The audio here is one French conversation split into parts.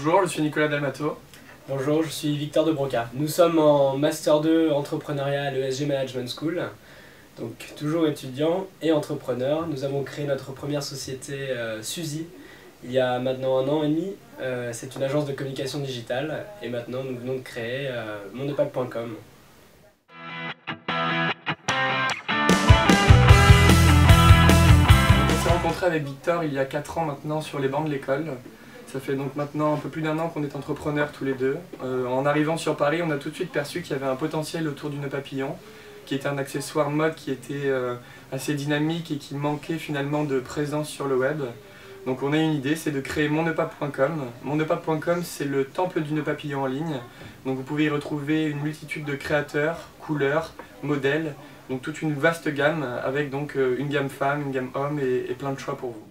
Bonjour, je suis Nicolas Dalmato. Bonjour, je suis Victor de Broca. Nous sommes en Master 2 Entrepreneuriat à l'ESG Management School. Donc toujours étudiants et entrepreneurs. Nous avons créé notre première société Suzy il y a maintenant 1 an et demi. C'est une agence de communication digitale et maintenant nous venons de créer mondepap.com. On s'est rencontré avec Victor il y a 4 ans maintenant sur les bancs de l'école. Ça fait donc maintenant un peu plus d'1 an qu'on est entrepreneurs tous les deux. En arrivant sur Paris, on a tout de suite perçu qu'il y avait un potentiel autour du nœud papillon, qui était un accessoire mode qui était assez dynamique et qui manquait finalement de présence sur le web. Donc on a une idée, c'est de créer mondepap.com. Mondepap.com, c'est le temple du nœud papillon en ligne. Donc vous pouvez y retrouver une multitude de créateurs, couleurs, modèles, donc toute une vaste gamme avec donc une gamme femme, une gamme homme et plein de choix pour vous.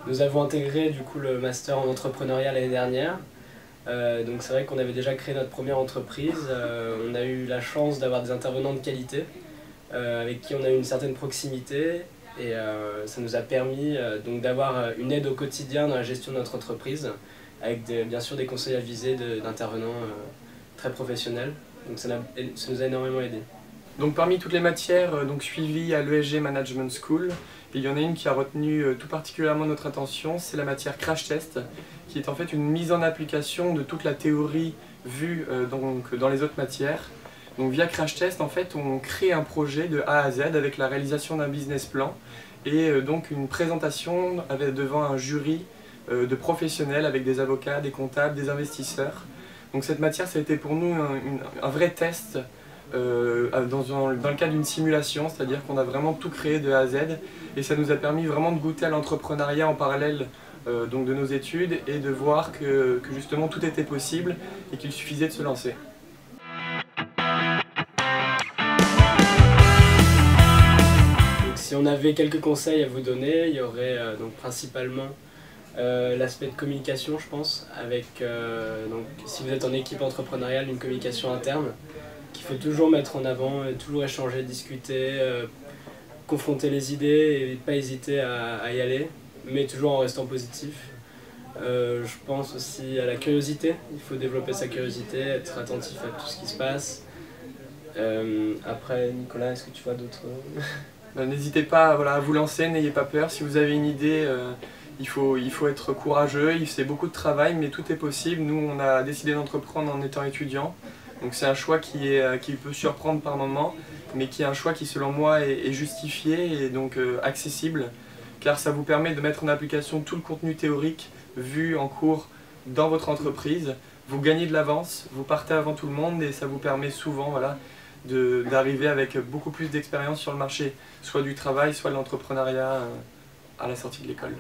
Nous avons intégré du coup le master en entrepreneuriat l'année dernière. Donc c'est vrai qu'on avait déjà créé notre première entreprise. On a eu la chance d'avoir des intervenants de qualité avec qui on a eu une certaine proximité et ça nous a permis donc d'avoir une aide au quotidien dans la gestion de notre entreprise avec bien sûr des conseils avisés d'intervenants très professionnels. Donc ça nous a énormément aidé. Donc parmi toutes les matières suivies à l'ESG Management School, il y en a une qui a retenu tout particulièrement notre attention, c'est la matière Crash Test, qui est en fait une mise en application de toute la théorie vue dans les autres matières. Donc via Crash Test, en fait, on crée un projet de A à Z avec la réalisation d'un business plan et donc une présentation devant un jury de professionnels avec des avocats, des comptables, des investisseurs. Donc cette matière, ça a été pour nous un vrai test dans le cadre d'une simulation, c'est-à-dire qu'on a vraiment tout créé de A à Z et ça nous a permis vraiment de goûter à l'entrepreneuriat en parallèle donc de nos études et de voir que justement tout était possible et qu'il suffisait de se lancer. Donc, si on avait quelques conseils à vous donner, il y aurait donc principalement l'aspect de communication, je pense, avec donc, si vous êtes en équipe entrepreneuriale, une communication interne qu'il faut toujours mettre en avant, toujours échanger, discuter, confronter les idées et pas hésiter à y aller, mais toujours en restant positif. Je pense aussi à la curiosité, il faut développer sa curiosité, être attentif à tout ce qui se passe. Après, Nicolas, est-ce que tu vois d'autres... N'hésitez pas à vous lancer, n'ayez pas peur, si vous avez une idée, il faut être courageux, c'est beaucoup de travail, mais tout est possible. Nous, on a décidé d'entreprendre en étant étudiant. Donc c'est un choix qui peut surprendre par moments, mais qui est un choix qui selon moi est justifié et donc accessible, car ça vous permet de mettre en application tout le contenu théorique vu en cours dans votre entreprise. Vous gagnez de l'avance, vous partez avant tout le monde et ça vous permet souvent d'arriver avec beaucoup plus d'expérience sur le marché, soit du travail, soit de l'entrepreneuriat à la sortie de l'école.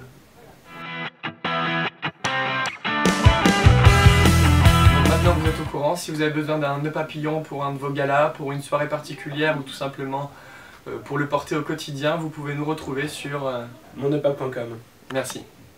Maintenant vous êtes au courant, si vous avez besoin d'un nœud papillon pour un de vos galas, pour une soirée particulière ou tout simplement pour le porter au quotidien, vous pouvez nous retrouver sur mondepap.com. Merci.